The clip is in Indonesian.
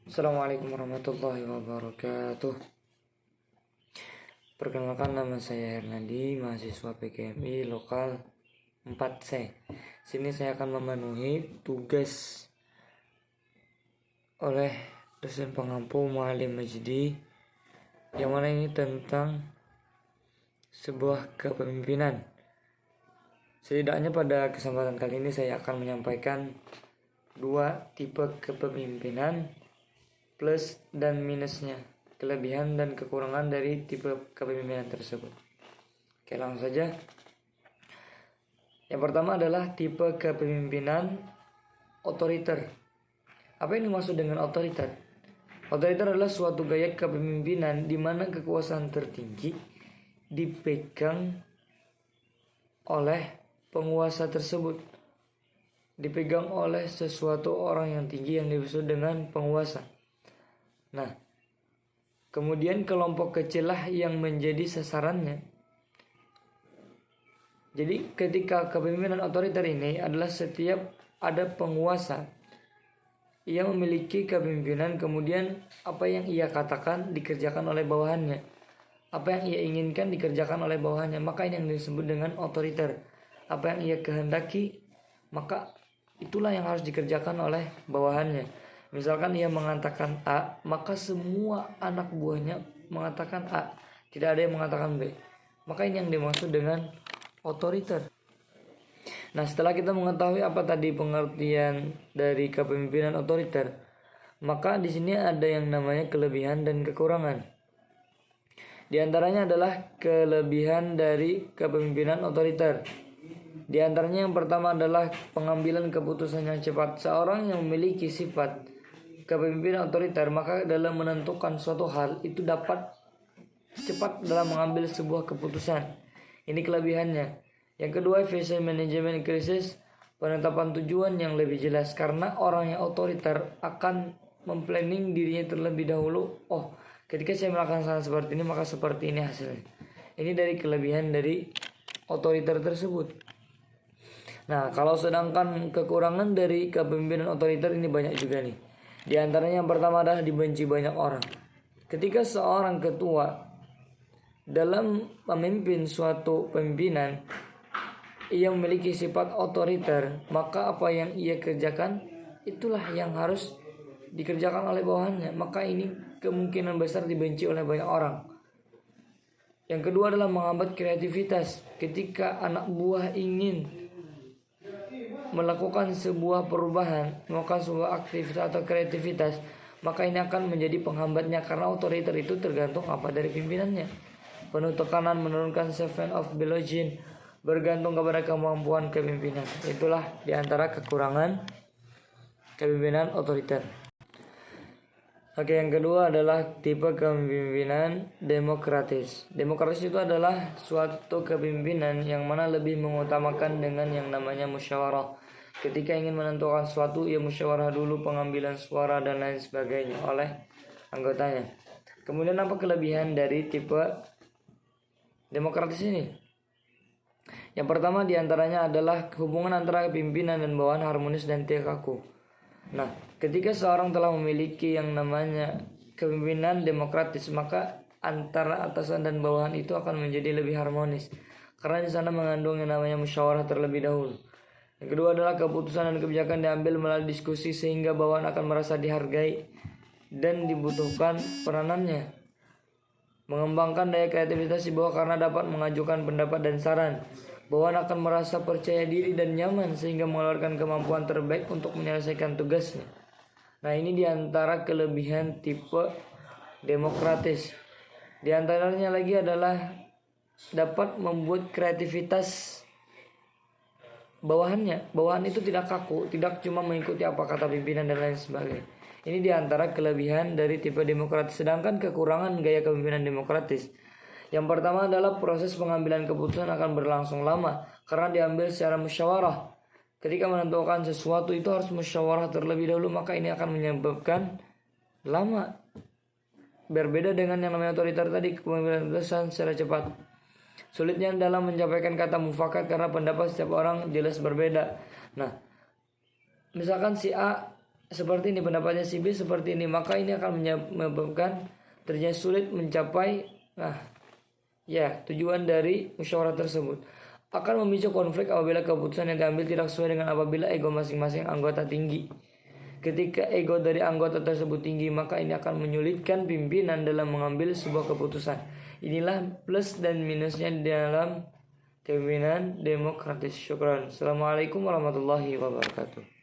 Assalamualaikum warahmatullahi wabarakatuh. Perkenalkan, nama saya Hernandi, mahasiswa PKMI lokal 4C. Sini saya akan memenuhi tugas oleh dosen pengampu Muallim Majdi, yang mana ini tentang sebuah kepemimpinan. Setidaknya pada kesempatan kali ini saya akan menyampaikan dua tipe kepemimpinan, plus dan minusnya, kelebihan dan kekurangan dari tipe kepemimpinan tersebut. Oke, langsung saja. Yang pertama adalah tipe kepemimpinan otoriter. Apa yang dimaksud dengan otoriter? Otoriter adalah suatu gaya kepemimpinan di mana kekuasaan tertinggi dipegang oleh penguasa tersebut, dipegang oleh sesuatu orang yang tinggi yang disebut dengan penguasa. Nah, kemudian kelompok kecil lah yang menjadi sasarannya. Jadi ketika kepemimpinan otoriter ini adalah setiap ada penguasa, ia memiliki kepemimpinan, kemudian apa yang ia katakan dikerjakan oleh bawahannya, apa yang ia inginkan dikerjakan oleh bawahannya, maka ini yang disebut dengan otoriter. Apa yang ia kehendaki, maka itulah yang harus dikerjakan oleh bawahannya. Misalkan ia mengatakan A, maka semua anak buahnya mengatakan A, tidak ada yang mengatakan B. Maka ini yang dimaksud dengan otoriter. Nah, setelah kita mengetahui apa tadi pengertian dari kepemimpinan otoriter, maka di sini ada yang namanya kelebihan dan kekurangan. Di antaranya adalah kelebihan dari kepemimpinan otoriter. Di antaranya yang pertama adalah pengambilan keputusan yang cepat. Seorang yang memiliki sifat kepemimpinan otoriter, maka dalam menentukan suatu hal itu dapat cepat dalam mengambil sebuah keputusan. Ini kelebihannya. Yang kedua, efisien manajemen krisis, penetapan tujuan yang lebih jelas. Karena orang yang otoriter akan memplanning dirinya terlebih dahulu. Oh, ketika saya melakukan hal seperti ini, maka seperti ini hasilnya. Ini dari kelebihan dari otoriter tersebut. Nah, kalau sedangkan kekurangan dari kepemimpinan otoriter ini banyak juga nih. Di antaranya yang pertama adalah dibenci banyak orang. Ketika seorang ketua dalam memimpin suatu pemimpinan, ia memiliki sifat otoriter, maka apa yang ia kerjakan itulah yang harus dikerjakan oleh bawahannya. Maka ini kemungkinan besar dibenci oleh banyak orang. Yang kedua adalah menghambat kreativitas. Ketika anak buah ingin melakukan sebuah perubahan, melakukan sebuah aktivitas atau kreativitas, maka ini akan menjadi penghambatnya. Karena otoriter itu tergantung apa dari pimpinannya. Penuh tekanan, menurunkan seven of Belogin, bergantung kepada kemampuan kepemimpinan. Itulah diantara kekurangan kepemimpinan otoriter. Oke, yang kedua adalah tipe kepemimpinan demokratis. Demokratis itu adalah suatu kepemimpinan yang mana lebih mengutamakan dengan yang namanya musyawarah. Ketika ingin menentukan sesuatu, ia musyawarah dulu, pengambilan suara dan lain sebagainya oleh anggotanya. Kemudian apa kelebihan dari tipe demokratis ini? Yang pertama diantaranya adalah hubungan antara pimpinan dan bawahan harmonis dan tidak kaku. Nah, ketika seorang telah memiliki yang namanya kepemimpinan demokratis, maka antara atasan dan bawahan itu akan menjadi lebih harmonis. Karena di sana mengandung yang namanya musyawarah terlebih dahulu. Yang kedua adalah keputusan dan kebijakan diambil melalui diskusi sehingga bawahan akan merasa dihargai dan dibutuhkan peranannya. Mengembangkan daya kreativitas di bawah karena dapat mengajukan pendapat dan saran. Bawahan akan merasa percaya diri dan nyaman sehingga mengeluarkan kemampuan terbaik untuk menyelesaikan tugasnya. Nah, ini diantara kelebihan tipe demokratis. Di antaranya lagi adalah dapat membuat kreativitas bawahannya. Bawahan itu tidak kaku, tidak cuma mengikuti apa kata pimpinan dan lain sebagainya. Ini diantara kelebihan dari tipe demokratis. Sedangkan kekurangan gaya kepemimpinan demokratis, yang pertama adalah proses pengambilan keputusan akan berlangsung lama karena diambil secara musyawarah. Ketika menentukan sesuatu itu harus musyawarah terlebih dahulu, maka ini akan menyebabkan lama. Berbeda dengan yang namanya otoriter tadi, pengambilan keputusan secara cepat. Sulitnya dalam menyampaikan kata mufakat karena pendapat setiap orang jelas berbeda. Nah, misalkan si A seperti ini, pendapatnya si B seperti ini, maka ini akan menyebabkan terjadi sulit mencapai tujuan dari musyawarah tersebut. Akan memicu konflik apabila keputusan yang diambil tidak sesuai dengan apabila ego masing-masing anggota tinggi. Ketika ego dari anggota tersebut tinggi, maka ini akan menyulitkan pimpinan dalam mengambil sebuah keputusan. Inilah plus dan minusnya dalam kepemimpinan demokratis. Syukran. Assalamualaikum warahmatullahi wabarakatuh.